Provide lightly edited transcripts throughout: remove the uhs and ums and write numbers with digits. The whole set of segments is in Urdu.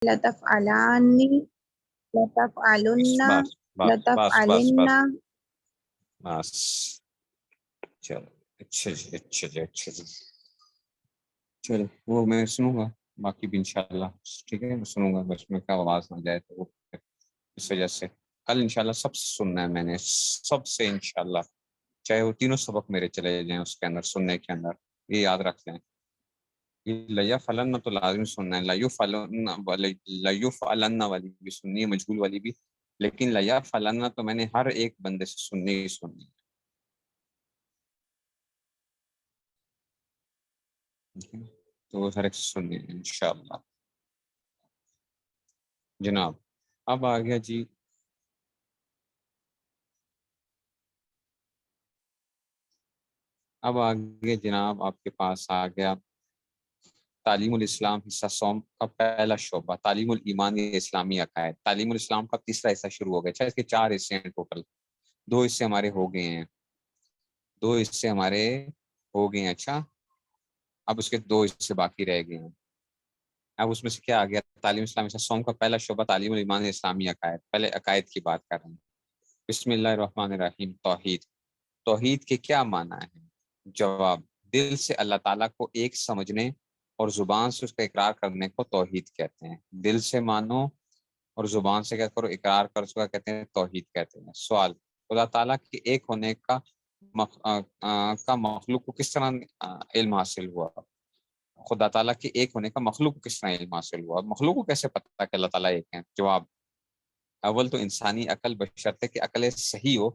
لتفعلانی لتفعلن بس بس بس بس لتفعلن. بس بس چلو اچھا جی اچھا جی اچھا جی چلو وہ میں سنوں گا باقی بھی انشاءاللہ ٹھیک ہے میں سنوں گا بس میں کیا آواز نہ جائے تو وہ اس وجہ سے کل انشاءاللہ سب سے سننا ہے میں نے سب سے انشاءاللہ چاہے وہ تینوں سبق میرے چلے جائیں اس کے اندر سننے کے اندر یہ یاد رکھ لیں لیا فلن تو لازم سننا ہے لیو فلن والی بھی سننی ہے مجهول والی بھی لیکن لیا فلن تو میں نے ہر ایک بندے سے سننی ہی سننی ہے تو وہ ہر ایک سے سننی ہے انشاءاللہ جناب اب آ گیا جی اب آگے جناب آپ کے پاس آ گیا تعلیم الاسلام حصہ سوم کا پہلا شعبہ تعلیم الایمان اسلامی عقائد تعلیم الاسلام کا تیسرا حصہ شروع ہو گیا اچھا اس کے 4 حصے ہیں ٹوٹل 2 حصے ہمارے ہو گئے ہیں 2 حصے ہمارے ہو گئے ہیں اچھا اب اس کے 2 حصے باقی رہ گئے ہیں اب اس میں سے کیا آ گیا تعلیم اسلامی حصہ سوم کا پہلا شعبہ تعلیم الایمان اسلامی عقائد پہلے عقائد کی بات کر رہے ہیں بسم اللہ الرحمن الرحیم توحید توحید کے کیا معنی ہے جواب دل سے اللہ تعالیٰ کو ایک سمجھنے اور زبان سے اس کا اقرار کرنے کو توحید کہتے ہیں دل سے مانو اور زبان سے کیا کرو اقرار کر اس کا کہتے ہیں توحید کہتے ہیں سوال خدا تعالیٰ کے ایک ہونے کا مخلوق کو کس طرح علم حاصل ہوا خدا تعالیٰ کے ایک ہونے کا مخلوق کو کس طرح علم حاصل ہوا مخلوق کو کیسے پتہ کہ اللہ تعالیٰ ایک ہے جواب اول تو انسانی عقل بشرطے کہ عقل صحیح ہو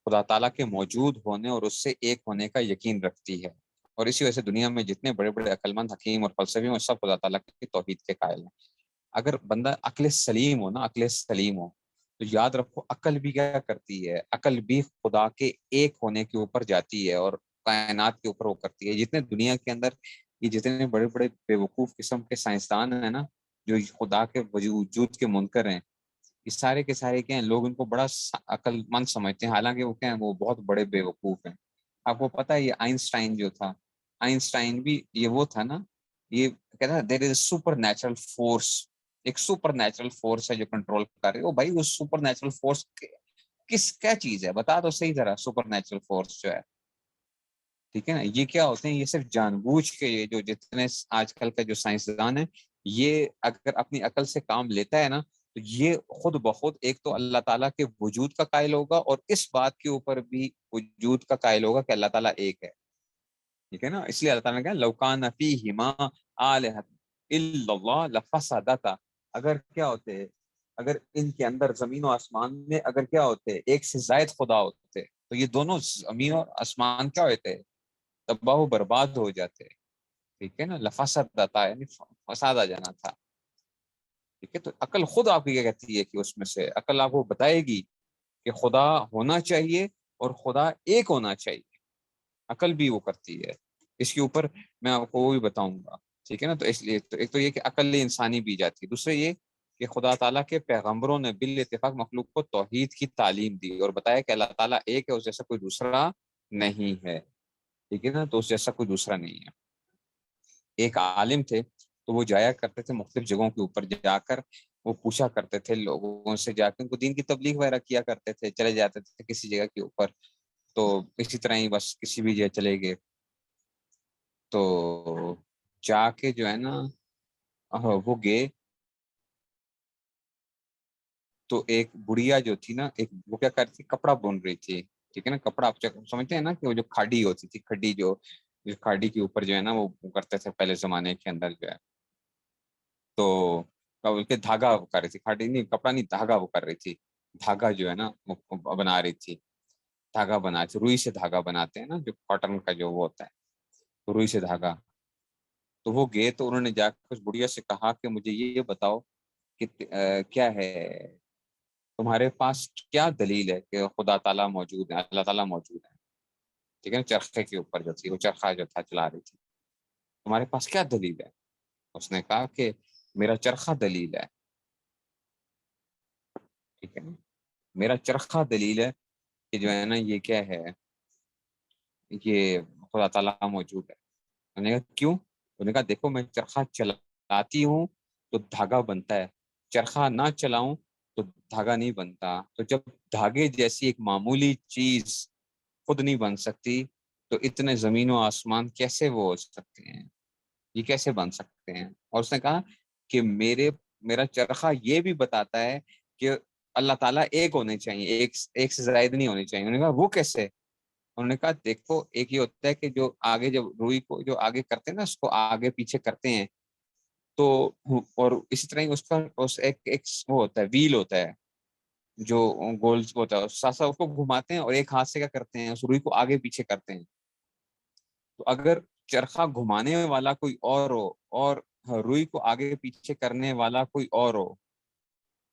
خدا تعالیٰ کے موجود ہونے اور اس سے ایک ہونے کا یقین رکھتی ہے اور اسی وجہ سے دنیا میں جتنے بڑے بڑے عقل مند حکیم اور فلسفی ہیں سب خدا تعالیٰ کی توحید کے قائل ہیں اگر بندہ عقل سلیم ہو نا عقل سلیم ہو تو یاد رکھو عقل بھی کیا کرتی ہے عقل بھی خدا کے ایک ہونے کے اوپر جاتی ہے اور کائنات کے اوپر وہ کرتی ہے جتنے دنیا کے اندر یہ جتنے بڑے بڑے بے وقوف قسم کے سائنسدان ہیں نا جو خدا کے وجود کے منکر ہیں یہ سارے کے سارے کیا ہیں لوگ ان کو بڑا عقل مند سمجھتے ہیں حالانکہ وہ کیا ہیں وہ بہت بڑے بے وقوف ہیں آپ کو پتہ ہے یہ آئنسٹائن جو تھا آئنسٹائن بھی یہ وہ تھا نا یہ کہتا ہے دیر از سپر نیچرل فورس ایک سپر نیچرل فورس ہے جو کنٹرول کر رہی ہے بھائی وہ سپر نیچرل فورس کس کیا چیز ہے بتا دو صحیح ذرا سپر نیچرل فورس جو ہے ٹھیک ہے نا یہ کیا ہوتے ہیں یہ صرف جان بوجھ کے یہ جو جتنے آج کل کا جو سائنسدان ہے یہ اگر اپنی عقل سے کام لیتا ہے نا تو یہ خود بخود ایک تو اللہ تعالیٰ کے وجود کا قائل ہوگا اور اس بات کے اوپر بھی وجود کا قائل ہوگا کہ اللہ تعالیٰ ایک ہے ٹھیک ہے نا اس لیے اللہ تعالیٰ نے کہا لوکان فیہما الہ الا اللہ لفسدتا اگر کیا ہوتے اگر ان کے اندر زمین و آسمان میں اگر کیا ہوتے ایک سے زائد خدا ہوتے تو یہ دونوں زمین اور آسمان کیا ہوتے تباہ و برباد ہو جاتے ٹھیک ہے نا لفسدتا یعنی فساد آ جانا تھا ٹھیک ہے تو عقل خود آپ کی کیا کہتی ہے کہ اس میں سے عقل آپ کو بتائے گی کہ خدا ہونا چاہیے اور خدا ایک ہونا چاہیے عقل بھی وہ کرتی ہے اس کے اوپر میں آپ کو وہ بھی بتاؤں گا ٹھیک ہے نا تو اس لیے تو ایک تو یہ کہ عقل انسانی بھی جاتی ہے دوسرے یہ کہ خدا تعالیٰ کے پیغمبروں نے بالاتفاق مخلوق کو توحید کی تعلیم دی اور بتایا کہ اللہ تعالیٰ ایک ہے اس جیسا کوئی دوسرا نہیں ہے ٹھیک ہے نا تو اس جیسا کوئی دوسرا نہیں ہے ایک عالم تھے تو وہ جایا کرتے تھے مختلف جگہوں کے اوپر جا کر وہ پوچھا کرتے تھے لوگوں سے جا کے ان کو دین کی تبلیغ وغیرہ کیا کرتے تھے چلے جاتے تھے کسی جگہ کے اوپر تو اسی طرح ہی بس کسی بھی جگہ چلے گئے تو جا کے جو ہے نا وہ گئے تو ایک بڑھیا جو تھی نا ایک وہ کیا کرتی تھی کپڑا بن رہی تھی ٹھیک ہے نا کپڑا آپ سمجھتے ہیں نا کہ وہ جو کھاڑی ہوتی تھی کھڈی جو کھاڑی کے اوپر جو ہے نا وہ کرتے تھے پہلے زمانے کے اندر جو ہے تو کے دھاگا وہ کر رہی تھی کھاڑی نہیں کپڑا نہیں دھاگا وہ کر رہی تھی دھاگا جو ہے نا وہ بنا رہی تھی دھاگا بنا تھی روئی سے دھاگا بناتے ہیں نا جو کاٹن کا جو وہ ہوتا ہے روئی سے دھاگا تو وہ گئے تو انہوں نے جا کے اس بڑھیا سے کہا کہ مجھے یہ بتاؤ کہ کیا ہے تمہارے پاس کیا دلیل ہے کہ خدا تعالیٰ موجود ہے اللہ تعالیٰ موجود ہے ٹھیک ہے نا چرخے کے اوپر جو تھی وہ چرخہ جو تھا چلا رہی تھی تمہارے پاس کیا دلیل ہے اس نے کہا کہ میرا چرخہ دلیل ہے ٹھیک ہے نا میرا چرخہ دلیل ہے کہ جو ہے نا یہ کیا ہے یہ خدا تعالیٰ موجود ہے انہوں نے کہا کیوں انہوں نے کہا دیکھو میں چرخہ چلاتی ہوں تو دھاگا بنتا ہے، چرخہ نہ چلاؤں تو دھاگا نہیں بنتا. تو جب دھاگے جیسی ایک معمولی چیز خود نہیں بن سکتی تو اتنے زمین و آسمان کیسے وہ ہو سکتے ہیں، یہ کیسے بن سکتے ہیں؟ اور اس نے کہا کہ میرا چرخہ یہ بھی بتاتا ہے کہ اللہ تعالیٰ ایک ہونے چاہیے، ایک سے زائد نہیں ہونے چاہیے. انہوں نے کہا وہ کیسے؟ انہوں نے کہا دیکھو، ایک یہ ہوتا ہے کہ جو آگے جب روئی کو جو آگے کرتے ہیں نا، اس کو آگے پیچھے کرتے ہیں تو، اور اسی طرح ہی اس کا ایک وہ ہوتا ہے، ویل ہوتا ہے جو گول ہوتا ہے، ساتھ ساتھ اس کو گھماتے ہیں اور ایک ہاتھ سے کیا کرتے ہیں، اس روئی کو آگے پیچھے کرتے ہیں. تو اگر چرخہ گھمانے والا کوئی اور ہو اور روئی کو آگے پیچھے کرنے والا کوئی اور ہو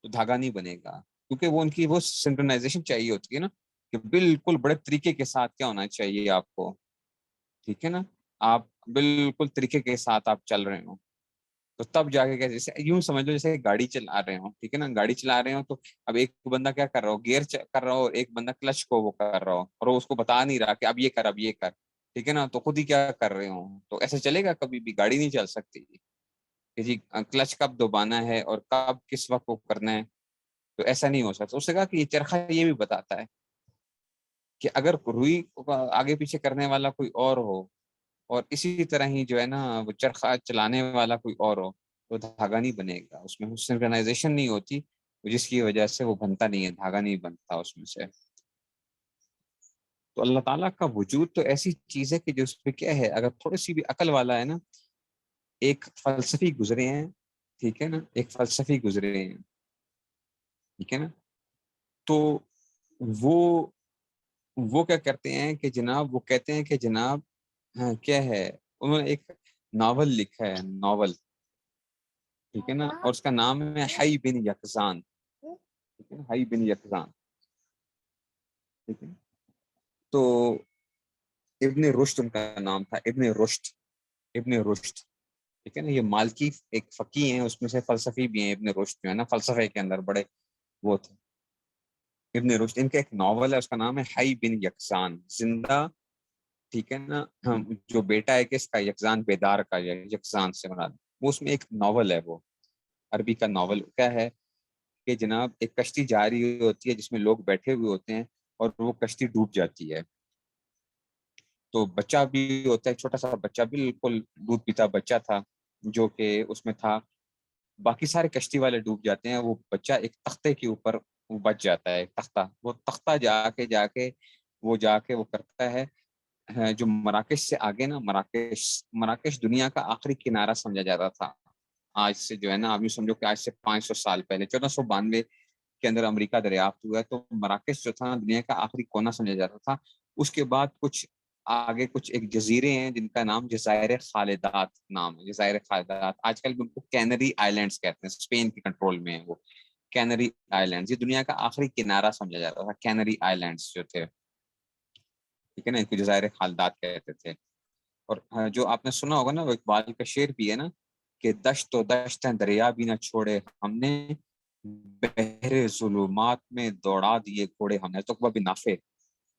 تو دھاگا نہیں بنے گا، کیونکہ وہ ان کی وہ سنکرونائزیشن چاہیے ہوتی ہے نا، کہ بالکل بڑے طریقے کے ساتھ کیا ہونا چاہیے آپ کو، ٹھیک ہے نا، آپ بالکل طریقے کے ساتھ آپ چل رہے ہوں تو تب جا کے جیسے یوں سمجھ لو جیسے گاڑی چلا رہے ہوں، ٹھیک ہے نا، گاڑی چلا رہے ہوں تو اب ایک بندہ کیا کر رہا ہو، گیئر کر رہا ہو، اور ایک بندہ کلچ کو وہ کر رہا ہو، اور وہ اس کو بتا نہیں رہا کہ اب یہ کر اب یہ کر، ٹھیک ہے نا، تو خود ہی کیا کر رہے ہوں، تو ایسے چلے گا، کبھی بھی گاڑی نہیں چل سکتی کہ جی کلچ کب دبانا ہے اور کب کس وقت کو کرنا ہے، تو ایسا نہیں ہو سکتا. اس نے کہا کہ یہ چرخہ یہ بھی بتاتا ہے کہ اگر روئی آگے پیچھے کرنے والا کوئی اور ہو اور اسی طرح ہی جو ہے نا وہ چرخہ چلانے والا کوئی اور ہو تو دھاگا نہیں بنے گا، اس میں سنکرونائزیشن نہیں ہوتی، جس کی وجہ سے وہ بنتا نہیں ہے، دھاگا نہیں بنتا اس میں سے. تو اللہ تعالیٰ کا وجود تو ایسی چیز ہے کہ جو اس پہ کیا ہے، اگر تھوڑی سی بھی عقل والا ہے نا، ایک فلسفی گزرے ہیں، ٹھیک ہے نا، ایک فلسفی گزرے ہیں، ٹھیک ہے نا، تو وہ وہ کیا کرتے ہیں کہ جناب، وہ کہتے ہیں کہ جناب کیا ہے، انہوں نے ایک ناول لکھا ہے، ناول، ٹھیک ہے نا، اور اس کا نام ہے حی بن یقظان، ٹھیک ہے، حی بن یقظان، ٹھیک ہے. تو ابن رشد ان کا نام تھا، ابن رشد، ابن رشد، ٹھیک ہے نا. یہ مالکی ایک فقی ہیں، اس میں سے فلسفی بھی ہیں، ابن رشد جو ہے نا فلسفے کے اندر بڑے وہ تھے. ابن رشد ان کا ایک ناول ہے، اس کا نام ہے حی بن یقظان، زندہ، ٹھیک ہے نا، جو بیٹا ہے کس کا، یقظان بیدار کا، یقظان سے مراد وہ، اس میں ایک ناول ہے، وہ عربی کا ناول کیا ہے کہ جناب ایک کشتی جا رہی ہوتی ہے جس میں لوگ بیٹھے ہوئے ہوتے ہیں اور وہ کشتی ڈوب جاتی ہے. تو بچہ بھی ہوتا ہے، چھوٹا سا بچہ، بالکل دودھ پیتا بچہ تھا جو کہ اس میں تھا، باقی سارے کشتی والے ڈوب جاتے ہیں، وہ بچہ ایک تختے کے اوپر وہ بچ جاتا ہے، تختہ، وہ تختہ جا کے وہ کرتا ہے جو مراکش سے آگے نا، مراکش دنیا کا آخری کنارہ سمجھا جاتا تھا. آج سے جو ہے نا آپ یوں سمجھو کہ آج سے 500 سال پہلے 1492 کے اندر امریکہ دریافت ہوا ہے، تو مراکش جو تھا دنیا کا آخری کونا سمجھا جاتا تھا. اس کے بعد کچھ آگے کچھ ایک جزیرے ہیں جن کا نام جزائر خالدات نام ہے، جزائر خالدات، آج کل ان کو کینری آئیلینڈز کہتے ہیں، اسپین کے کنٹرول میں ہیں وہ کینری آئیلینڈز. یہ دنیا کا آخری کنارہ سمجھا جاتا تھا، کینری آئیلینڈز جو تھے، ٹھیک ہے نا، ان کو جزائر خالدات کہتے تھے. اور جو آپ نے سنا ہوگا نا، وہ اقبال کا شعر بھی ہے نا کہ دشت و دشت دریا بھی نہ چھوڑے ہم نے، بحر ظلمات میں دوڑا دیے گھوڑے ہم نے. عقبہ بن نافع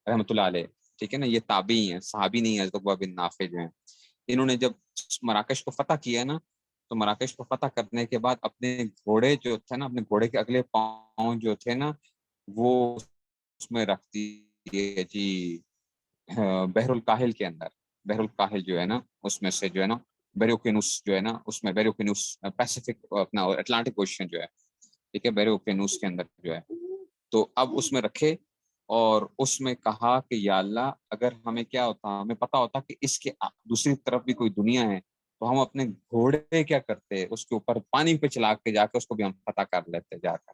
رحمۃ اللہ علیہ، ٹھیک ہے نا، یہ تابعی ہیں، صحابی نہیں ہے عقبہ بن نافع جو ہیں. انہوں نے جب مراکش کو فتح کیا نا، تو مراکش کو فتح کرنے کے بعد اپنے گھوڑے جو تھے نا، اپنے گھوڑے کے اگلے پاؤں جو تھے نا، وہ اس میں رکھ دیے جی بحر الکاہل کے اندر. بحر الکاہل جو ہے نا اس میں سے جو ہے نا بیروکینوس جو ہے نا، اس میں بیروکینوس پیسفک اپنا اور اٹلانٹک اوشین جو ہے، ٹھیک ہے، بیروکینوس کے اندر جو ہے، تو اب اس میں رکھے اور اس میں کہا کہ یا اللہ اگر ہمیں کیا ہوتا، ہمیں پتا ہوتا کہ اس کے دوسری طرف بھی کوئی دنیا ہے تو ہم اپنے گھوڑے کیا کرتے، اس کے اوپر پانی پہ چلا کے جا کے اس کو بھی ہم فتح کر لیتے جا کر.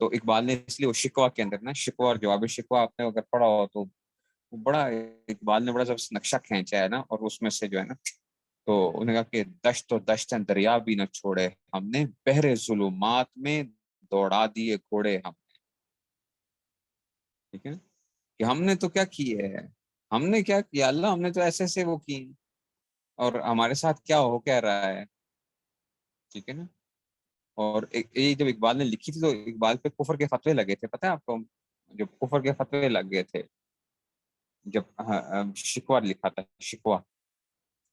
تو اقبال نے اس لیے وہ شکوہ کے اندر نا، شکوہ اور جواب شکوہ آپ نے اگر پڑھا ہو تو وہ بڑا اقبال نے بڑا جب نقشہ کھینچا ہے نا، اور اس میں سے جو ہے نا، تو انہوں نے کہا کہ دشت و دشت دریا بھی نہ چھوڑے ہم نے، بحر ظلمات میں دوڑا دیے گھوڑے ہم نے. ٹھیک ہے، کہ ہم نے تو کیا کی ہے، ہم نے کیا کیا اللہ، ہم نے تو ایسے ایسے وہ کی، اور ہمارے ساتھ کیا ہو کیا رہا ہے. ٹھیک ہے نا. اور یہ جب اقبال نے لکھی تھی تو اقبال پہ کفر کے فتوے لگے تھے، پتہ ہے آپ کو، جب کفر کے فتوے لگ گئے تھے جب شکوہ لکھا تھا، شکوہ،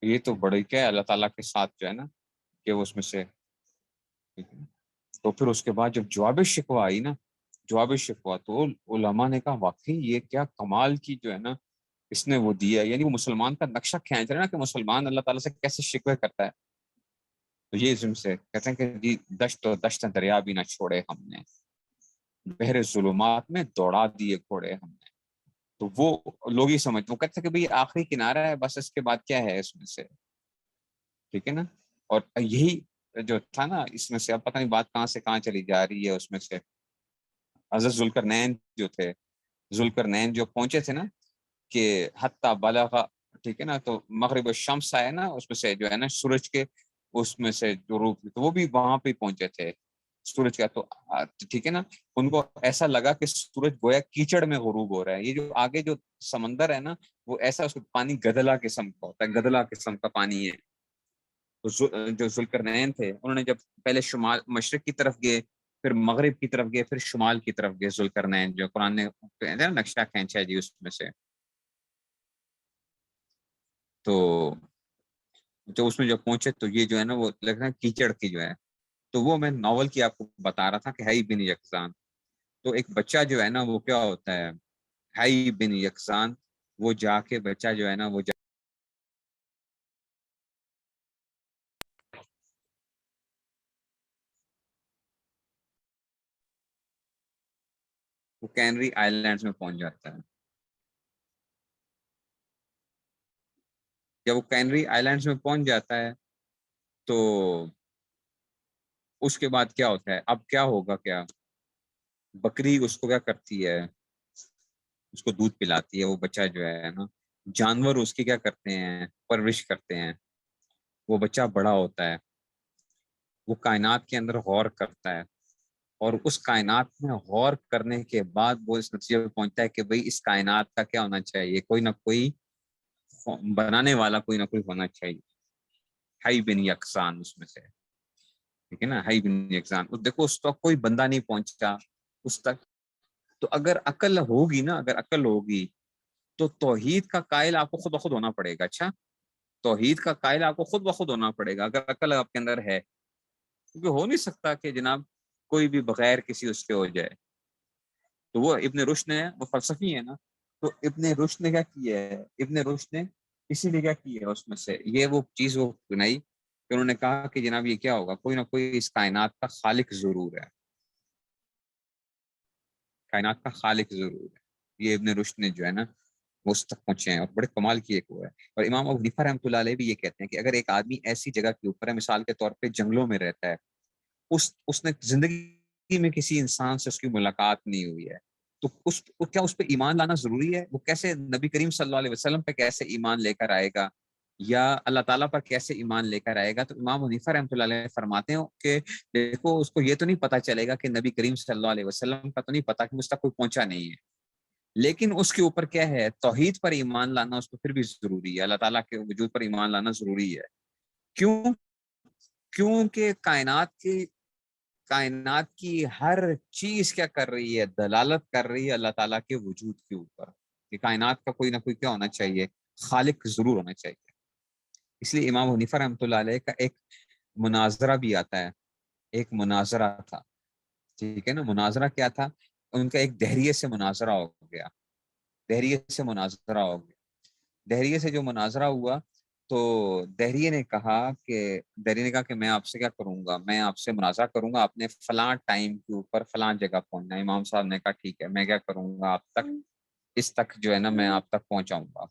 یہ تو بڑی کیا ہے اللہ تعالیٰ کے ساتھ جو ہے نا کہ وہ اس میں سے ٹھیک ہے؟ تو پھر اس کے بعد جب جواب شکوہ آئی نا، جواب شکوہ، تو علماء نے کہا واقعی یہ کیا کمال کی جو ہے نا اس نے وہ دیا ہے، یعنی وہ مسلمان کا نقشہ کھینچ رہا ہے نا کہ مسلمان اللہ تعالیٰ سے کیسے شکوے کرتا ہے. تو یہ اسم سے کہتے ہیں کہ جی دشت و دشت دریا بھی نہ چھوڑے ہم نے، بحر ظلمات میں دوڑا دیے گھوڑے ہم نے. تو وہ لوگ ہی سمجھتے، وہ کہتے ہیں کہ بھئی آخری کنارہ ہے، بس اس کے بعد کیا ہے اس میں سے. ٹھیک ہے نا. اور یہی جو تھا نا اس میں سے، اب پتہ نہیں بات کہاں سے کہاں چلی جا رہی ہے. اس میں سے حضرت ذوالقرنین جو تھے، ذوالقرنین جو پہنچے تھے نا کہ حتی بلغ، ٹھیک ہے نا، تو مغرب الشمس آئے نا اس میں سے جو ہے نا سورج کے اس میں سے جو روپ، تو وہ بھی وہاں پہ پہنچے تھے سورج کا. تو ٹھیک ہے نا، ان کو ایسا لگا کہ سورج گویا کیچڑ میں غروب ہو رہا ہے. یہ جو آگے جو سمندر ہے نا وہ ایسا، اس کو پانی گدلا قسم کا ہوتا ہے، گدلا قسم کا پانی ہے. تو جو ذوالقرنین تھے انہوں نے جب پہلے شمال مشرق کی طرف گئے، پھر مغرب کی طرف گئے، پھر شمال کی طرف گئے. ذوالقرنین جو قرآن نے نقشہ کھینچا ہے جی اس میں سے. تو جو اس میں جو پہنچے تو یہ جو ہے نا وہ لگ رہا ہے کیچڑ کی جو ہے. تو وہ میں ناول کی آپ کو بتا رہا تھا کہ ہائی بن یکسان. تو ایک بچہ جو ہے نا وہ کیا ہوتا ہے، ہائی بن یکسان، وہ جا کے بچہ جو ہے نا وہ کینری آئی لینڈز میں پہنچ جاتا ہے. جب وہ کینری آئی لینڈز میں پہنچ جاتا ہے تو اس کے بعد کیا ہوتا ہے، اب کیا ہوگا، کیا بکری اس کو کیا کرتی ہے، اس کو دودھ پلاتی ہے. وہ بچہ جو ہے نا، جانور اس کی کیا کرتے ہیں، پرورش کرتے ہیں. وہ بچہ بڑا ہوتا ہے، وہ کائنات کے اندر غور کرتا ہے، اور اس کائنات میں غور کرنے کے بعد وہ اس نتیجے پہ پہنچتا ہے کہ بھئی اس کائنات کا کیا ہونا چاہیے، کوئی نہ کوئی بنانے والا کوئی نہ کوئی ہونا چاہیے. ہائی بن یکسان اس میں سے، ٹھیک ہے نا، ہائی بن یکسان. دیکھو اس تک کوئی بندہ نہیں پہنچا اس تک. تو اگر عقل ہوگی نا، اگر عقل ہوگی تو توحید کا قائل آپ کو خود بخود ہونا پڑے گا. اچھا، توحید کا قائل آپ کو خود بخود ہونا پڑے گا اگر عقل آپ کے اندر ہے. کیونکہ ہو نہیں سکتا کہ جناب کوئی بھی بغیر کسی اس کے ہو جائے. تو وہ ابن رشد نے، وہ فلسفی ہے نا، تو ابن رشد نے کیا کیا ہے، ابن رشد نے اسی لیے کیا کی ہے اس میں سے یہ وہ چیز وہ بنائی کہ انہوں نے کہا کہ جناب یہ کیا ہوگا، کوئی نہ کوئی اس کائنات کا خالق ضرور ہے، کائنات کا خالق ضرور ہے. یہ ابن رشد نے جو ہے نا وہ اس تک پہنچے ہیں، اور بڑے کمال کی ایک وہ ہے. اور امام ابو حنیفہ رحمۃ اللہ علیہ بھی یہ کہتے ہیں کہ اگر ایک آدمی ایسی جگہ کے اوپر ہے، مثال کے طور پہ جنگلوں میں رہتا ہے، اس نے زندگی میں کسی انسان سے اس کی ملاقات نہیں ہوئی ہے، تو کیا اس پہ ایمان لانا ضروری ہے؟ وہ کیسے نبی کریم صلی اللہ علیہ وسلم پہ کیسے ایمان لے کر آئے گا، یا اللہ تعالیٰ پر کیسے ایمان لے کر آئے گا؟ تو امام حنیفہ رحمۃ اللہ علیہ فرماتے ہیں کہ دیکھو اس کو یہ تو نہیں پتا چلے گا کہ نبی کریم صلی اللہ علیہ وسلم کا تو نہیں پتا کہ مجھ تک کوئی پہنچا نہیں ہے، لیکن اس کے اوپر کیا ہے، توحید پر ایمان لانا اس کو پھر بھی ضروری ہے، اللہ تعالیٰ کے وجود پر ایمان لانا ضروری ہے. کیوں؟ کیونکہ کائنات کی ہر چیز کیا کر رہی ہے، دلالت کر رہی ہے اللہ تعالیٰ کے وجود کے اوپر، کہ کائنات کا کوئی نہ کوئی کیا ہونا چاہیے، خالق ضرور ہونا چاہیے. اس لیے امام حنیفہ رحمۃ اللہ علیہ کا ایک مناظرہ بھی آتا ہے، ایک مناظرہ تھا، ٹھیک ہے نا. مناظرہ کیا تھا، ان کا ایک دہریے سے مناظرہ ہو گیا، دہریے سے مناظرہ ہو گیا. دہریے سے جو مناظرہ ہوا تو دہریے نے کہا کہ میں آپ سے کیا کروں گا، میں آپ سے مناظرہ کروں گا اپنے فلاں ٹائم کے اوپر فلاں جگہ پہنچنا. امام صاحب نے کہا ٹھیک ہے، میں کیا کروں گا آپ تک، اس تک جو ہے نا میں آپ تک پہنچاؤں گا.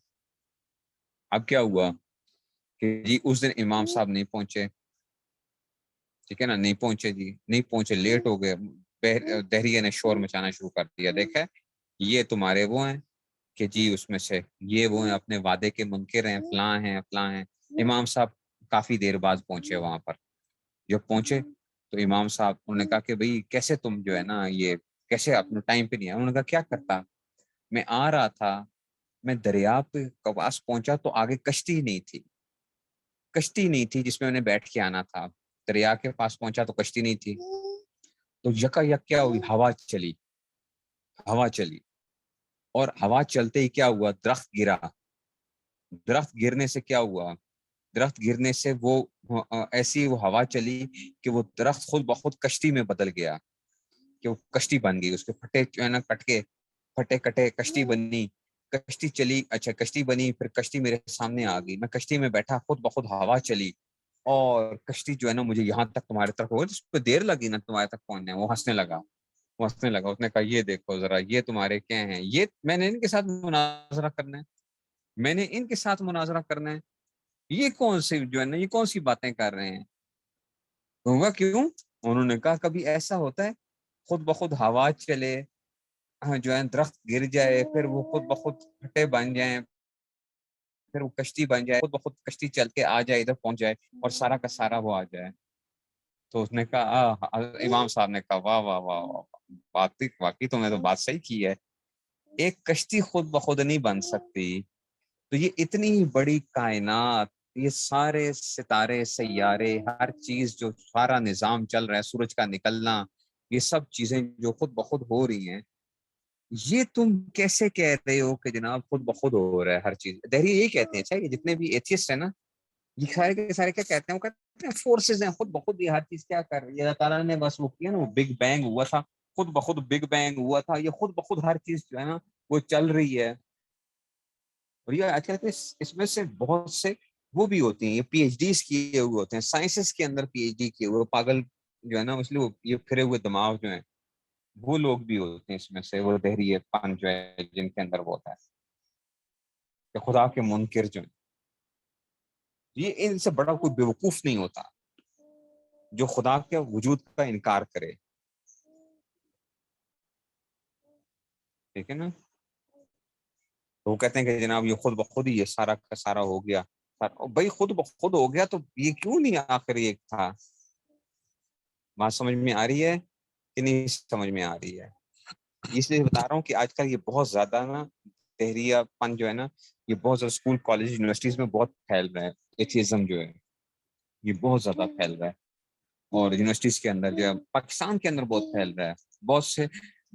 اب کیا ہوا کہ جی اس دن امام صاحب نہیں پہنچے، ٹھیک ہے نا، نہیں پہنچے جی، نہیں پہنچے، لیٹ ہو گئے. دہریے نے شور مچانا شروع کر دیا، دیکھے یہ تمہارے وہ ہیں کہ جی اس میں سے یہ وہ ہیں، اپنے وعدے کے منکر ہیں، فلاں ہیں فلاں ہیں. امام صاحب کافی دیر بعد پہنچے وہاں پر. جب پہنچے تو امام صاحب انہوں نے کہا کہ بھئی کیسے تم جو ہے نا یہ کیسے اپنے ٹائم پہ نہیں آئے؟ انہوں نے کہا کیا کرتا، میں آ رہا تھا، میں دریا پہ پاس پہنچا تو آگے کشتی نہیں تھی، کشتی نہیں تھی جس میں انہیں بیٹھ کے آنا تھا. دریا کے پاس پہنچا تو کشتی نہیں تھی. تو یکا یک کیا ہوئی، ہوا چلی، ہوا چلی، اور ہوا چلتے ہی کیا ہوا، درخت گرا. درخت گرنے سے کیا ہوا، درخت گرنے سے وہ ایسی وہ ہوا چلی کہ وہ درخت خود بخود کشتی میں بدل گیا، کہ وہ کشتی بن گئی، اس کے پھٹے جو ہے نا کٹ کے پھٹے کٹے کشتی بنی، کشتی چلی، اچھا کشتی بنی، پھر کشتی میرے سامنے آ گئی، میں کشتی میں بیٹھا، خود بخود ہوا چلی اور کشتی جو ہے نا مجھے یہاں تک تمہارے طرف ہو، جس پہ دیر لگی نا تمہارے تک پہنچنے، وہ ہنسنے لگا، اس نے کہا یہ دیکھو ذرا یہ تمہارے کیا ہیں، یہ میں نے ان کے ساتھ مناظرہ کرنا ہے، میں نے ان کے ساتھ مناظرہ کرنا ہے، یہ کون سی جو ہے نا یہ کون سی باتیں کر رہے ہیں؟ ہوگا کیوں؟ انہوں نے کہا کبھی ایسا ہوتا ہے خود بخود ہوا چلے، جو ہے درخت گر جائے، پھر وہ خود بخود پھٹے بن جائیں، پھر وہ کشتی بن جائے، خود بخود کشتی چل کے آ جائے، ادھر پہنچ جائے اور سارا کا سارا وہ آ جائے۔ تو اس نے کہا امام صاحب نے کہا واہ واہ واہ واہ، واقعی تم نے تو بات صحیح کی ہے، ایک کشتی خود بخود نہیں بن سکتی، تو یہ اتنی بڑی کائنات، یہ سارے ستارے سیارے، ہر چیز جو سارا نظام چل رہا ہے، سورج کا نکلنا، یہ سب چیزیں جو خود بخود ہو رہی ہیں، یہ تم کیسے کہہ رہے ہو کہ جناب خود بخود ہو رہا ہے ہر چیز؟ دہری یہی کہتے ہیں، اچھا یہ جتنے بھی ایتھیسٹ ہیں نا، یہ سارے کے سارے کیا کہتے ہیں؟ وہ کہتے ہیں فورسز ہیں خود بخود، یہ ہر چیز کیا کر رہی ہے، اللہ تعالیٰ نے بس وہ کیا نا، وہ بگ بینگ ہوا تھا، خود بخود بگ بینگ ہوا تھا، یہ خود بخود ہر چیز جو ہے نا وہ چل رہی ہے۔ اور یہ آج کل اس میں سے بہت سے وہ بھی ہوتی ہیں، یہ پی ایچ ڈیز کیے ہوئے ہوتے ہیں، سائنسز کے اندر پی ایچ ڈی کیے ہوئے پاگل جو ہے نا، اس لیے یہ پھرے ہوئے دماغ جو ہیں وہ لوگ بھی ہوتے ہیں اس میں سے، وہ دہری پن جو ہے جن کے اندر وہ ہوتا ہے کہ خدا کے منکر جو ہیں، یہ ان سے بڑا کوئی بیوقوف نہیں ہوتا جو خدا کے وجود کا انکار کرے، ٹھیک ہے نا؟ تو وہ کہتے ہیں کہ جناب یہ خود بخود ہی یہ سارا کا سارا ہو گیا، بھائی خود بخود ہو گیا تو یہ کیوں نہیں آخر یہ تھا؟ بات سمجھ میں آ رہی ہے کہ نہیں سمجھ میں آ رہی ہے؟ اس لیے بتا رہا ہوں کہ آج کل یہ بہت زیادہ نا تحریہ پن جو ہے نا، یہ بہت زیادہ اسکول کالج یونیورسٹیز میں بہت پھیل رہا ہے، ایتھیزم جو ہے یہ بہت زیادہ پھیل رہا ہے، اور یونیورسٹیز کے اندر جو ہے پاکستان کے اندر بہت پھیل رہا ہے، بہت سے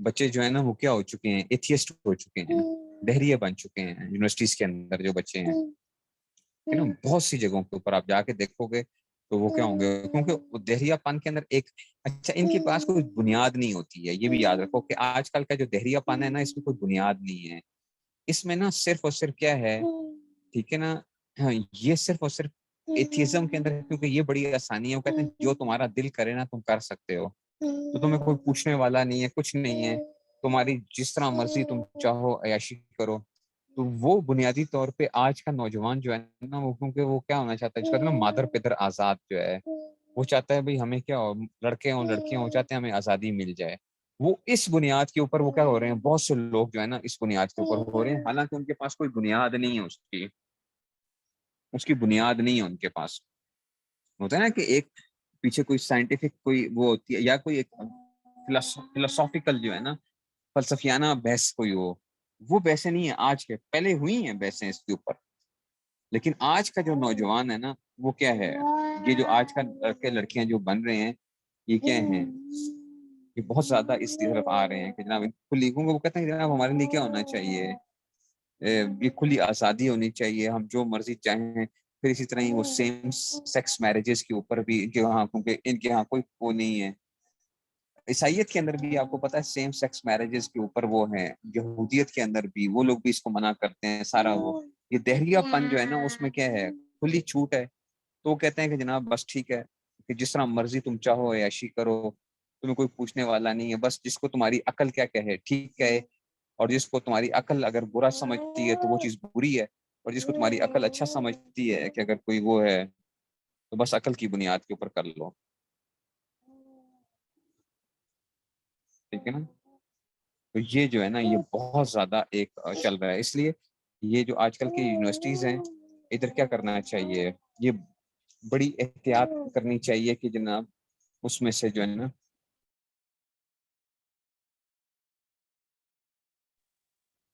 بچے جو ہے نا وہ کیا ہو چکے ہیں، ایتھیسٹ ہو چکے ہیں، دہریے بن چکے ہیں یونیورسٹیز کے اندر جو بچے ہیں نا، بہت سی جگہوں کے اوپر آپ جا کے دیکھو گے تو وہ کیا ہوں گے، کیونکہ دہریہ پن کے اندر ایک اچھا ان کے پاس کوئی بنیاد نہیں ہوتی ہے، یہ بھی یاد رکھو کہ آج کل کا جو دہریہ پن ہے نا، اس میں کوئی بنیاد نہیں ہے، اس میں نا صرف اور صرف کیا ہے، ٹھیک ہے نا، یہ صرف اور صرف ایتھیزم کے اندر، کیونکہ یہ بڑی آسانی ہے، وہ کہتے ہیں جو تمہارا دل کرے نا تم کر سکتے ہو، تو تمہیں کوئی پوچھنے والا نہیں ہے، کچھ نہیں ہے، تمہاری جس طرح مرضی تم چاہو عیاشی کرو، تو وہ بنیادی طور پہ آج کا نوجوان جو ہے نا، وہ کیونکہ وہ کیا ہونا چاہتا ہے، جس کا نا مادر پدر آزاد جو ہے، وہ چاہتا ہے بھائی ہمیں کیا ہو، لڑکے ہوں لڑکیاں ہوں، چاہتے ہیں ہمیں آزادی مل جائے، وہ اس بنیاد کے اوپر وہ کیا ہو رہے ہیں، بہت سے لوگ جو ہے نا اس بنیاد کے اوپر ہو رہے ہیں، حالانکہ ان کے پاس کوئی بنیاد نہیں ہے، اس کی بنیاد نہیں ہے ان کے پاس، ہوتا ہے نا کہ ایک پیچھے کوئی سائنٹیفک کوئی وہ ہوتی ہے، یا کوئی ایک فلسافیکل جو ہے نا فلسفیانہ بحث کوئی ہو، وہ بحثیں نہیں ہیں آج کے، پہلے ہوئی ہیں بحثیں اس کے اوپر، لیکن آج کا جو نوجوان ہے نا وہ کیا ہے، یہ جو آج کا لڑکے لڑکیاں جو بن رہے ہیں، یہ کیا ہیں، یہ بہت زیادہ اس کی طرف آ رہے ہیں کہ جناب کھلی، وہ کہتے ہیں کہ جناب ہمارے لیے کیا ہونا چاہیے، یہ کھلی آزادی ہونی چاہیے، ہم جو مرضی چاہیں، پھر اسی طرح ہی وہ سیم سیکس میرجز کے اوپر بھی ان کے وہاں، کیونکہ ان کے ہاں کوئی وہ نہیں ہے، عیسائیت کے اندر بھی آپ کو پتا ہے سیم سیکس میرجز کے اوپر وہ ہیں، یہودیت کے اندر بھی وہ لوگ بھی اس کو منع کرتے ہیں، سارا وہ یہ دہریہ پن جو ہے نا اس میں کیا ہے، کھلی چھوٹ ہے، تو وہ کہتے ہیں کہ جناب بس ٹھیک ہے کہ جس طرح مرضی تم چاہو عیاشی کرو، تمہیں کوئی پوچھنے والا نہیں ہے، بس جس کو تمہاری عقل کیا کہے ٹھیک کہے، اور جس کو تمہاری عقل اگر برا سمجھتی ہے تو وہ چیز بری ہے، اور جس کو تمہاری عقل اچھا سمجھتی ہے کہ اگر کوئی وہ ہے تو بس عقل کی بنیاد کے اوپر کر لو، ٹھیک ہے نا؟ تو یہ جو ہے نا یہ بہت زیادہ ایک چل رہا ہے، اس لیے یہ جو آج کل کی یونیورسٹیز ہیں ادھر کیا کرنا چاہیے، یہ بڑی احتیاط کرنی چاہیے کہ جناب اس میں سے جو ہے نا،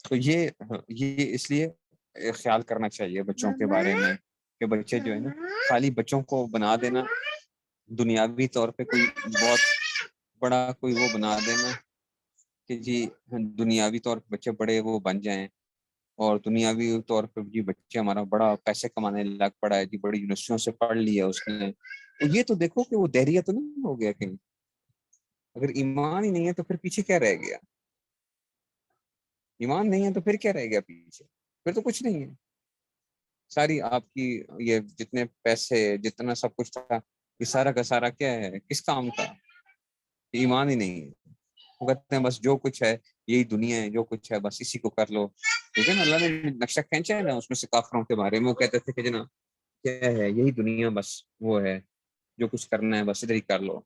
تو یہ اس لیے خیال کرنا چاہیے بچوں کے بارے میں کہ بچے جو ہے نا، خالی بچوں کو بنا دینا دنیاوی طور پہ کوئی بہت بڑا کوئی وہ بنا دینا کہ جی دنیاوی طور پہ بچے بڑے وہ بن جائیں، اور دنیاوی طور پر جی بچے ہمارا بڑا پیسے کمانے لگ پڑا ہے جی، بڑی یونیورسٹیوں سے پڑھ لیا اس نے، تو یہ تو دیکھو کہ وہ دہریہ تو نہیں ہو گیا کہیں؟ اگر ایمان ہی نہیں ہے تو پھر پیچھے کیا رہ گیا؟ ایمان نہیں ہے تو پھر کیا رہ گیا پیچھے؟ پھر تو کچھ نہیں ہے. ساری آپ کی یہ جتنے پیسے جتنا سب کچھ تھا، یہ سارا کا سارا کیا ہے، کس کام کا؟ ایمان ہی نہیں ہے. وہ کہتے ہیں بس جو کچھ ہے یہی دنیا ہے، جو کچھ ہے بس اسی کو کر لو. ٹھیک ہے نا، اللہ نے نقشہ کھینچا ہے نا اس میں سے کافروں کے بارے میں، وہ کہتے تھے کہ جناب کیا ہے یہی دنیا، بس وہ ہے جو کچھ کرنا ہے بس ادھر ہی کر لو.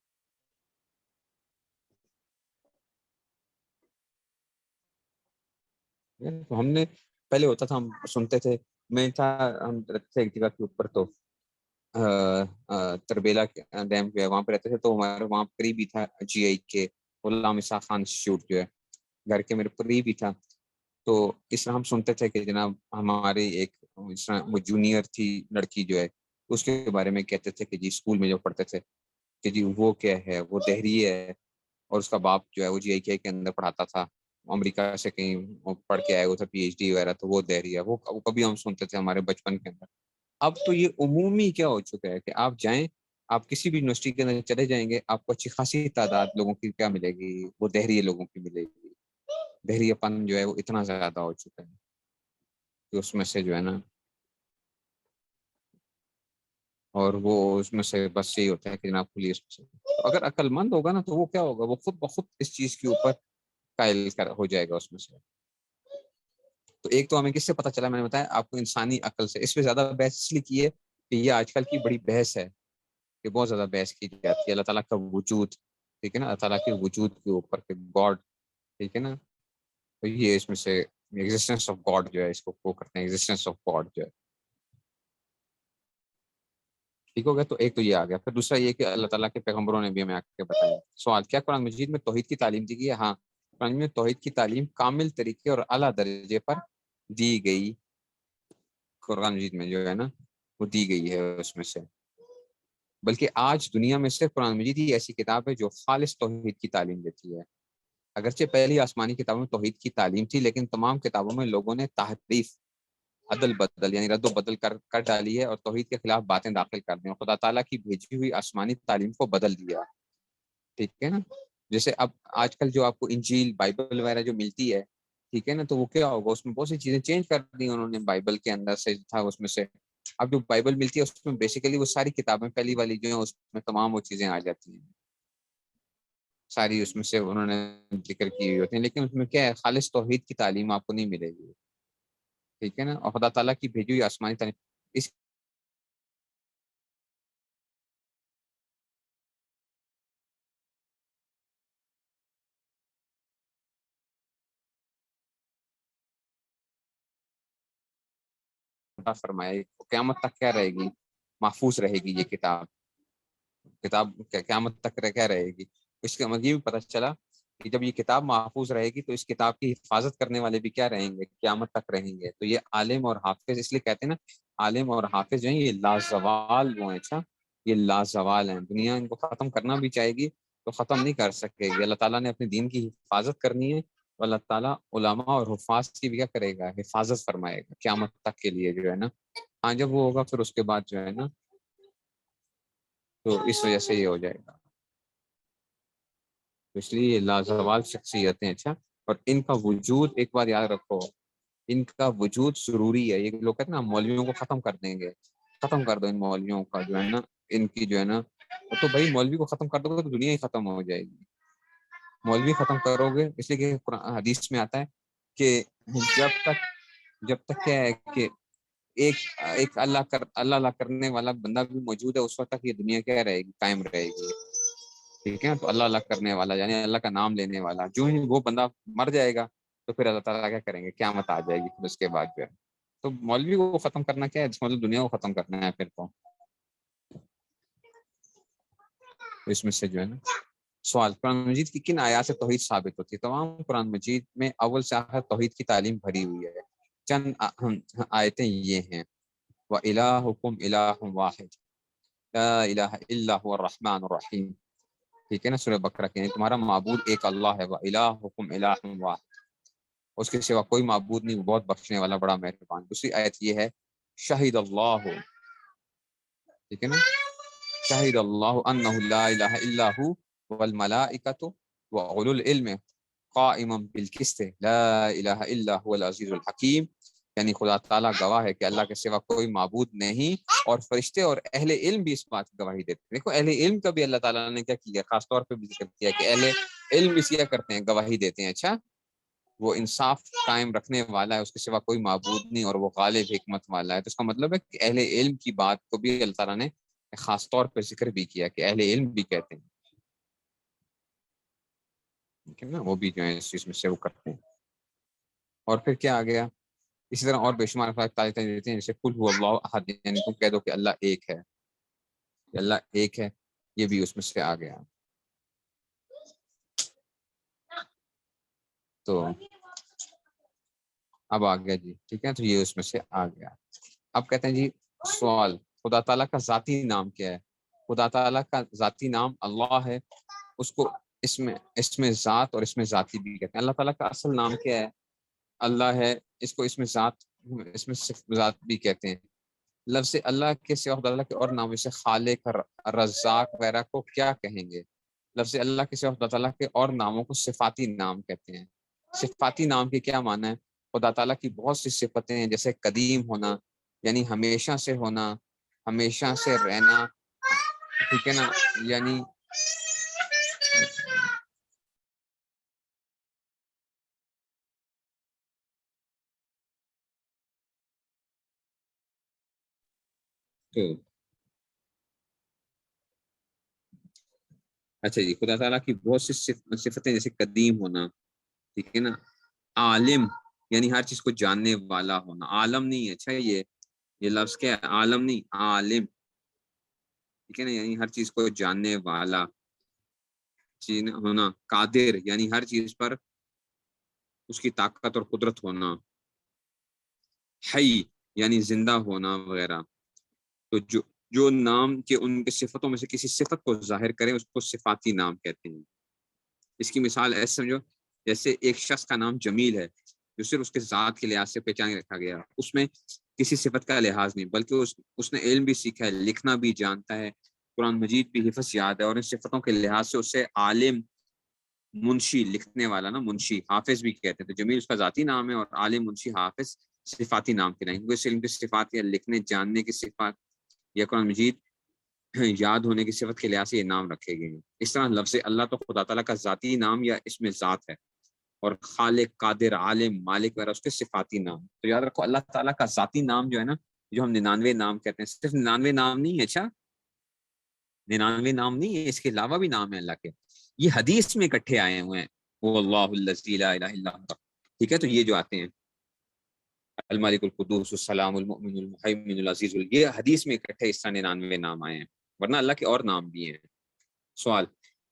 تو ہم نے پہلے ہوتا تھا، ہم سنتے تھے، میں تھا، ہم رہتے تھے ایک جگہ کے اوپر، تو تربیلا ڈیم جو ہے وہاں پہ رہتے تھے، تو ہمارے وہاں قریب ہی تھا جی آئی کے غلام اسحاق خان انسٹیٹیوٹ جو ہے، گھر کے میرے قریب ہی تھا. تو اس طرح ہم سنتے تھے کہ جناب ہماری ایک اس طرح وہ جونیئر تھی لڑکی جو ہے، اس کے بارے میں کہتے تھے کہ جی اسکول میں جو پڑھتے تھے کہ جی وہ کیا ہے، وہ دہری ہے، اور اس کا باپ جو ہے وہ جی آئی کے اندر پڑھاتا تھا، امریکہ سے کہیں وہ پڑھ کے آئے ہوئے تھے پی ایچ ڈی وغیرہ، تو وہ دہری ہے. وہ کبھی ہم سنتے تھے ہمارے بچپن کے اندر. اب تو یہ عمومی کیا ہو چکا ہے کہ آپ جائیں، آپ کسی بھی یونیورسٹی کے اندر چلے جائیں گے، آپ کو اچھی خاصی تعداد لوگوں کی کیا ملے گی، وہ دہری لوگوں کی ملے گی. دہری پن جو ہے وہ اتنا زیادہ ہو چکا ہے کہ اس میں سے جو ہے نا، اور وہ اس میں سے بس یہی ہوتا ہے کہ جناب پولیس سے. اگر عقل مند ہوگا نا تو وہ کیا ہوگا، وہ خود بخود اس چیز کے اوپر قائل ہو جائے گا اس میں سے. تو ایک تو ہمیں کس سے پتہ چلا، میں نے بتایا آپ کو، انسانی عقل سے. اس پہ زیادہ بحث اس لیے کی ہے کہ یہ آج کل کی بڑی بحث ہے، کہ بہت زیادہ بحث کی جاتی ہے اللہ تعالیٰ کا وجود. ٹھیک ہے نا، اللہ تعالیٰ کے وجود کے اوپر کہ گاڈ. ٹھیک ہے نا، تو یہ اس میں سے ایگزسٹنس آف گاڈ جو ہے، اس کو کرتے ہیں ایگزسٹنس آف گاڈ جو ہے. ٹھیک ہو گیا، تو ایک تو یہ آ گیا. پھر دوسرا یہ کہ اللہ تعالیٰ کے پیغمبروں نے بھی ہمیں آ کے بتایا. سوال، کیا قرآن مجید میں توحید کی تعلیم دی گئی ہے؟ ہاں، قرآن میں توحید کی تعلیم کامل طریقے اور اعلیٰ درجے پر دی گئی. قرآن مجید میں جو ہے نا وہ دی گئی ہے اس میں سے. بلکہ آج دنیا میں صرف قرآن مجید ہی ایسی کتاب ہے جو خالص توحید کی تعلیم دیتی ہے. اگرچہ پہلی آسمانی کتابوں میں توحید کی تعلیم تھی، لیکن تمام کتابوں میں لوگوں نے تحریف، عدل بدل یعنی رد و بدل کر ڈالی ہے، اور توحید کے خلاف باتیں داخل کر دیں، اور خدا تعالیٰ کی بھیجی ہوئی آسمانی تعلیم کو بدل دیا. ٹھیک ہے نا، جیسے اب آج کل جو آپ کو انجیل بائبل وغیرہ جو ملتی ہے، ٹھیک ہے نا، تو وہ کیا ہوگا، اس میں بہت سی چیزیں چینج کر دی انہوں نے. بائبل کے اندر سے تھا اس میں سے، اب جو بائبل ملتی ہے اس میں بیسیکلی وہ ساری کتابیں پہلی والی جو ہیں اس میں تمام وہ چیزیں آ جاتی ہیں ساری، اس میں سے انہوں نے ذکر کی ہوئی ہوتی ہیں، لیکن اس میں کیا ہے، خالص توحید کی تعلیم آپ کو نہیں ملے گی. ٹھیک ہے نا، اور خدا تعالیٰ کی بھیجی ہوئی آسمانی تعلیم اس فرمایا قیامت تک کیا رہے گی، محفوظ رہے گی یہ کتاب قیامت تک کیا رہے گی. اس کا مطلب یہ بھی پتہ چلا کہ جب یہ کتاب محفوظ رہے گی تو اس کتاب کی حفاظت کرنے والے بھی کیا رہیں گے، قیامت تک رہیں گے. تو یہ عالم اور حافظ، اس لیے کہتے ہیں نا عالم اور حافظ جو ہیں یہ لازوال وہ ہیں. اچھا، یہ لازوال ہیں، دنیا ان کو ختم کرنا بھی چاہے گی تو ختم نہیں کر سکے گی. اللہ تعالیٰ نے اپنے دین کی حفاظت کرنی ہے، تو اللہ تعالیٰ علماء اور حفاظ کی بھی کیا کرے گا، حفاظت فرمائے گا قیامت تک کے لیے جو ہے نا. ہاں جب وہ ہوگا پھر اس کے بعد جو ہے نا، تو اس وجہ سے یہ ہو جائے گا. تو اس لیے یہ لازوال شخصیتیں. اچھا، اور ان کا وجود ایک بار یاد رکھو، ان کا وجود ضروری ہے. یہ لوگ کہتے ہیں نا مولویوں کو ختم کر دیں گے، ختم کر دو ان مولویوں کا جو ہے نا، ان کی جو ہے نا. تو بھائی مولوی کو ختم کر دو گے تو دنیا ہی ختم ہو جائے گی. مولوی ختم کرو گے، اس لیے کہ حدیث میں آتا ہے کہ جب تک کیا ہے کہ ایک ایک اللہ کرنے والا بندہ بھی موجود ہے، اس وقت تک یہ دنیا کیا رہے گی، قائم رہے گی. ٹھیک ہے، تو اللہ کرنے والا یعنی اللہ کا نام لینے والا، جو ہی وہ بندہ مر جائے گا تو پھر اللہ تعالیٰ کیا کریں گے، قیامت آ جائے گی. پھر اس کے بعد جو ہے تو مولوی کو ختم کرنا کیا ہے، مطلب دنیا کو ختم کرنا ہے. پھر تو اس میں سے جو ہے نا سوال، قرآن مجید کی کن آیات سے توحید ثابت ہوتی ہے؟ تمام قرآن مجید میں اول سے آخر توحید کی تعلیم بھری ہوئی ہے. چند آیتیں یہ ہیں، وَإِلَٰهُكُمْ إِلَٰهٌ وَاحِدٌ لَا إِلَٰهَ إِلَّا هُوَ الرَّحْمَٰنُ الرَّحِيمُ. ٹھیک ہے نا، سورہ بقرہ کے تمہارا معبود ایک اللہ ہے، وَإِلَٰهُكُمْ إِلَٰهٌ وَاحِدٌ، اس کے سوا کوئی معبود نہیں، وہ بہت بخشنے والا بڑا مہربان۔ دوسری آیت یہ ہے شہید اللہ، ٹھیک ہے نا، شہید اللہ انہ لا الہ الا ہو والملائکۃ واولو العلم قائما بالقسط لا الہ الا هو العزیز الحکیم، یعنی خدا تعالیٰ گواہ ہے کہ اللہ کے سوا کوئی معبود نہیں، اور فرشتے اور اہل علم بھی اس بات کی گواہی دیتے ہیں۔ دیکھو اہل علم کا بھی اللہ تعالیٰ نے کیا کیا، خاص طور پہ بھی ذکر کیا کہ اہل علم بھی کیا کرتے ہیں، گواہی دیتے ہیں۔ اچھا، وہ انصاف قائم رکھنے والا ہے، اس کے سوا کوئی معبود نہیں، اور وہ غالب حکمت والا ہے۔ تو اس کا مطلب ہے کہ اہل علم کی بات کو بھی اللہ تعالیٰ نے خاص طور پہ ذکر بھی کیا کہ اہل علم بھی کہتے ہیں، ٹھیک ہے نا، وہ بھی جو ہے اس چیز میں سے وہ کرتے ہیں۔ اور پھر کیا آ گیا، اسی طرح اور بے شمار تعریفیں دیتے ہیں، جیسے قل هو اللہ احد، یعنی تم کہہ دو کہ اللہ ایک ہے، کہ اللہ ایک ہے، یہ بھی اس میں سے آ گیا۔ تو اب آ گیا جی، ٹھیک ہے، تو یہ اس میں سے آ گیا۔ اب کہتے ہیں جی سوال، خدا تعالیٰ کا ذاتی نام کیا ہے؟ خدا تعالیٰ کا ذاتی نام اللہ ہے، اس کو اس میں ذات اور اس میں ذاتی بھی کہتے ہیں۔ اللہ تعالیٰ کا اصل نام کیا ہے؟ اللہ ہے، اس کو اس میں ذات، اس میں صرف ذات بھی کہتے ہیں۔ لفظ اللہ کے سوا خدا تعالیٰ کے اور نام جیسے خالق، رزاق وغیرہ کو کیا کہیں گے؟ لفظ اللہ کے سوا خدا تعالیٰ کے اور ناموں کو صفاتی نام کہتے ہیں۔ صفاتی نام کے کیا معنی ہے؟ خدا تعالیٰ کی بہت سی صفتیں ہیں، جیسے قدیم ہونا، یعنی ہمیشہ سے ہونا، ہمیشہ سے رہنا، ٹھیک ہے نا، یعنی اچھا جی، خدا تعالیٰ کی بہت سی صفتیں جیسے قدیم ہونا، ٹھیک ہے نا، عالم یعنی ہر چیز کو جاننے والا ہونا، عالم نہیں ہے، اچھا یہ لفظ کیا ہے، عالم نہیں، عالم، ٹھیک ہے نا، یعنی ہر چیز کو جاننے والا ہونا، قادر یعنی ہر چیز پر اس کی طاقت اور قدرت ہونا، حی یعنی زندہ ہونا وغیرہ۔ تو جو نام کے ان کے صفتوں میں سے کسی صفت کو ظاہر کریں اس کو صفاتی نام کہتے ہیں۔ اس کی مثال ایسے سمجھو، جیسے ایک شخص کا نام جمیل ہے، جو صرف اس کے ذات کے لحاظ سے پہچان رکھا گیا، اس میں کسی صفت کا لحاظ نہیں، بلکہ اس نے علم بھی سیکھا ہے، لکھنا بھی جانتا ہے، قرآن مجید بھی حفظ یاد ہے، اور ان صفتوں کے لحاظ سے اسے عالم، منشی، لکھنے والا نا، منشی، حافظ بھی کہتے ہیں۔ تو جمیل اس کا ذاتی نام ہے، اور عالم، منشی، حافظ صفاتی نام کے نہیں، کیونکہ علم کی صفات یا لکھنے جاننے کی صفات یا قرآن مجید یاد ہونے کی صفت کے لحاظ سے یہ نام رکھے گئے ہیں۔ اس طرح لفظ اللہ تو خدا تعالیٰ کا ذاتی نام یا اس میں ذات ہے، اور خالق، قادر، عالم، مالک وغیرہ اس کے صفاتی نام۔ تو یاد رکھو اللہ تعالیٰ کا ذاتی نام جو ہے نا، جو ہم 99 نام کہتے ہیں، صرف 99 نام نہیں ہے، اچھا 99 نام نہیں ہے، اس کے علاوہ بھی نام ہے اللہ کے، یہ حدیث میں اکٹھے آئے ہوئے ہیں، وہ اللہ الذی لا الہ الا ہو، ٹھیک ہے۔ تو یہ جو آتے ہیں الملک القدوس السلام المؤمن المہیمن العزیز، یہ حدیث میں اکٹھے اس طرح 99 نام آئے ہیں، ورنہ اللہ کے اور نام بھی ہیں۔ سوال،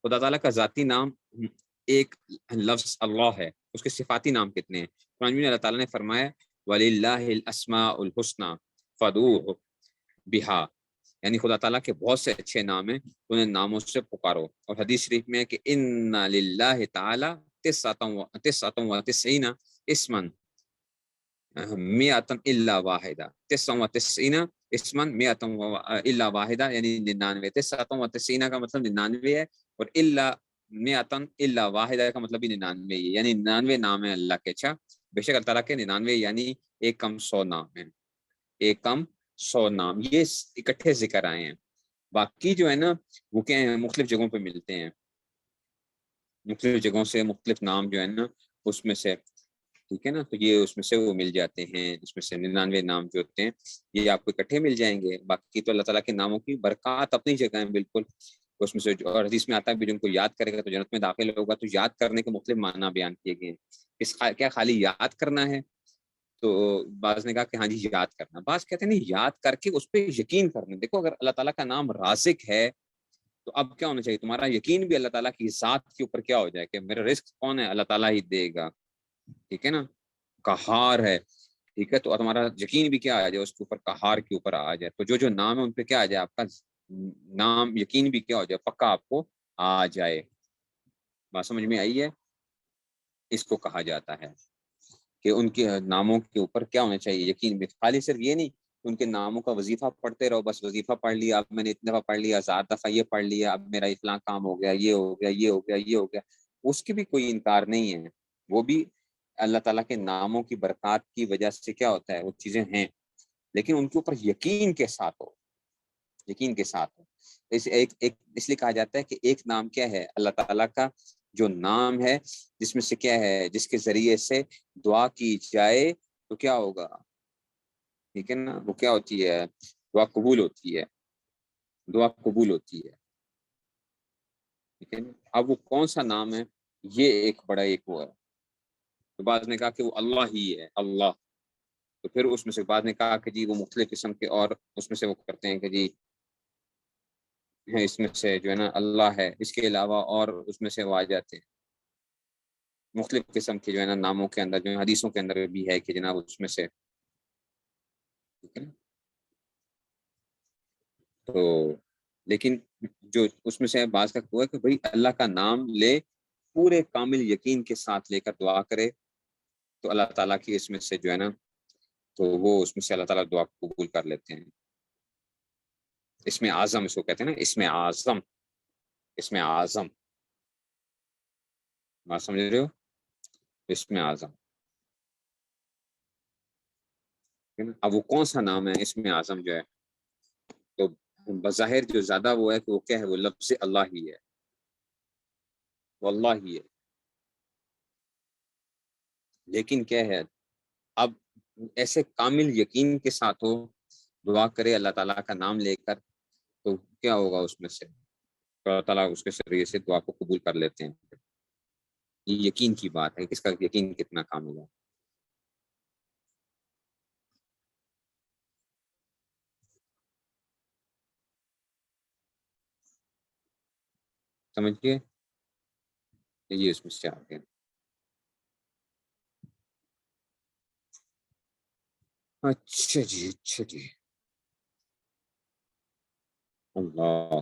خدا تعالیٰ کا ذاتی نام ایک لفظ اللہ ہے، اس کے صفاتی نام کتنے ہیں؟ قرآن میں اللہ تعالیٰ نے فرمایا وَلِلَّهِ الْأَسْمَاءُ الْحُسْنَى فَادْعُوهُ بِهَا، یعنی خدا تعالیٰ کے بہت سے اچھے نام ہیں، انہیں ناموں سے پکارو۔ اور حدیث شریف میں ہے کہ إِنَّ لِلَّهِ تَعَالَى 99 اسمًا مئة إلا واحدہ، 99 اسمن مئة إلا واحدہ، یعنی 99، 99 کا مطلب 99 ہے، اور إلا مئة إلا واحدہ کا مطلب بھی 99 ہے، یعنی 99 نام ہے اللہ کے۔ اچھا، بے شک اللہ تعالیٰ کے 99 یعنی ایک کم 100 نام ہیں، ایک کم 100 نام، یہ اکٹھے ذکر آئے ہیں۔ باقی جو ہے نا وہ کیا ہیں، مختلف جگہوں پہ ملتے ہیں، مختلف جگہوں سے مختلف نام جو ہے نا اس میں سے، ٹھیک ہے نا، تو یہ اس میں سے وہ مل جاتے ہیں، اس میں سے 99 نام جو ہوتے ہیں یہ آپ کو اکٹھے مل جائیں گے۔ باقی تو اللہ تعالیٰ کے ناموں کی برکات اپنی جگہ ہیں بالکل، اس میں سے اور حدیث میں آتا ہے بھی جن کو یاد کرے گا تو جنت میں داخل ہوگا۔ تو یاد کرنے کے مختلف معنی بیان کیے گئے ہیں، کیا خالی یاد کرنا ہے؟ تو بعض نے کہا کہ ہاں جی یاد کرنا، بعض کہتے ہیں نہیں، یاد کر کے اس پہ یقین کرنا۔ دیکھو اگر اللہ تعالیٰ کا نام رازق ہے تو اب کیا ہونا چاہیے، تمہارا یقین بھی اللہ تعالیٰ کی ذات کے اوپر کیا ہو جائے کہ میرا رزق کون ہے، اللہ تعالیٰ ہی دے گا، ٹھیک ہے نا، قہار ہے، ٹھیک ہے، تو تمہارا یقین بھی کیا آ جائے اس کے اوپر، قہار کے اوپر آ جائے۔ تو جو نام ہے ان پہ کیا آ جائے، آپ کا نام یقین بھی کیا ہو جائے، پکا آپ کو آ جائے۔ بات سمجھ میں آئی ہے؟ اس کو کہا جاتا ہے کہ ان کے ناموں کے اوپر کیا ہونا چاہیے یقین بھی. خالی صرف یہ نہیں کہ ان کے ناموں کا وظیفہ پڑھتے رہو، بس وظیفہ پڑھ لیا، اب میں نے اتنے دفعہ پڑھ لیا، 1000 دفعہ یہ پڑھ لیا، اب میرا اتنا کام ہو گیا، یہ ہو گیا، یہ ہو گیا، یہ ہو گیا. اس کی بھی کوئی انکار نہیں ہے. وہ بھی اللہ تعالیٰ کے ناموں کی برکات کی وجہ سے کیا ہوتا ہے، وہ چیزیں ہیں، لیکن ان کے اوپر یقین کے ساتھ ہو، یقین کے ساتھ ہو. اس لیے کہا جاتا ہے کہ ایک نام کیا ہے اللہ تعالیٰ کا، جو نام ہے جس میں سے کیا ہے، جس کے ذریعے سے دعا کی جائے تو کیا ہوگا، ٹھیک ہے نا، وہ کیا ہوتی ہے، دعا قبول ہوتی ہے، دعا قبول ہوتی ہے. ٹھیک ہے نا. اب وہ کون سا نام ہے، یہ ایک بڑا ایک وہ ہے. تو بعض نے کہا کہ وہ اللہ ہی ہے، اللہ. تو پھر اس میں سے بعض نے کہا کہ جی وہ مختلف قسم کے، اور اس میں سے وہ کرتے ہیں کہ جی اس میں سے جو ہے نا اللہ ہے، اس کے علاوہ اور اس میں سے وہ آ جاتے ہیں مختلف قسم کے جو ہے نا ناموں کے اندر، جو ہے حدیثوں کے اندر بھی ہے کہ جناب اس میں سے. ٹھیک ہے نا. تو لیکن جو اس میں سے بعض کا ہوا ہے کہ بھائی اللہ کا نام لے، پورے کامل یقین کے ساتھ لے کر دعا کرے تو اللہ تعالیٰ کی اس میں سے جو ہے نا، تو وہ اس میں سے اللہ تعالیٰ دعا قبول کر لیتے ہیں. اس میں اعظم اس کو کہتے ہیں نا، اس میں اعظم، اس میں اعظم، بات سمجھ رہے ہو، اس میں اعظم. اب وہ کون سا نام ہے اس میں اعظم جو ہے، تو بظاہر جو زیادہ وہ ہے کہ وہ کیا ہے، وہ لفظ اللہ ہی ہے، وہ اللہ ہی ہے. لیکن کیا ہے، اب ایسے کامل یقین کے ساتھ ہو، دعا کرے اللہ تعالیٰ کا نام لے کر، تو کیا ہوگا اس میں سے، اللہ تعالیٰ اس کے ذریعے سے دعا کو قبول کر لیتے ہیں. یہ یقین کی بات ہے، کس کا یقین کتنا کامل ہے. سمجھیے، یہ اس میں سے آ گیا. اچھا جی، اچھا جی. اللہ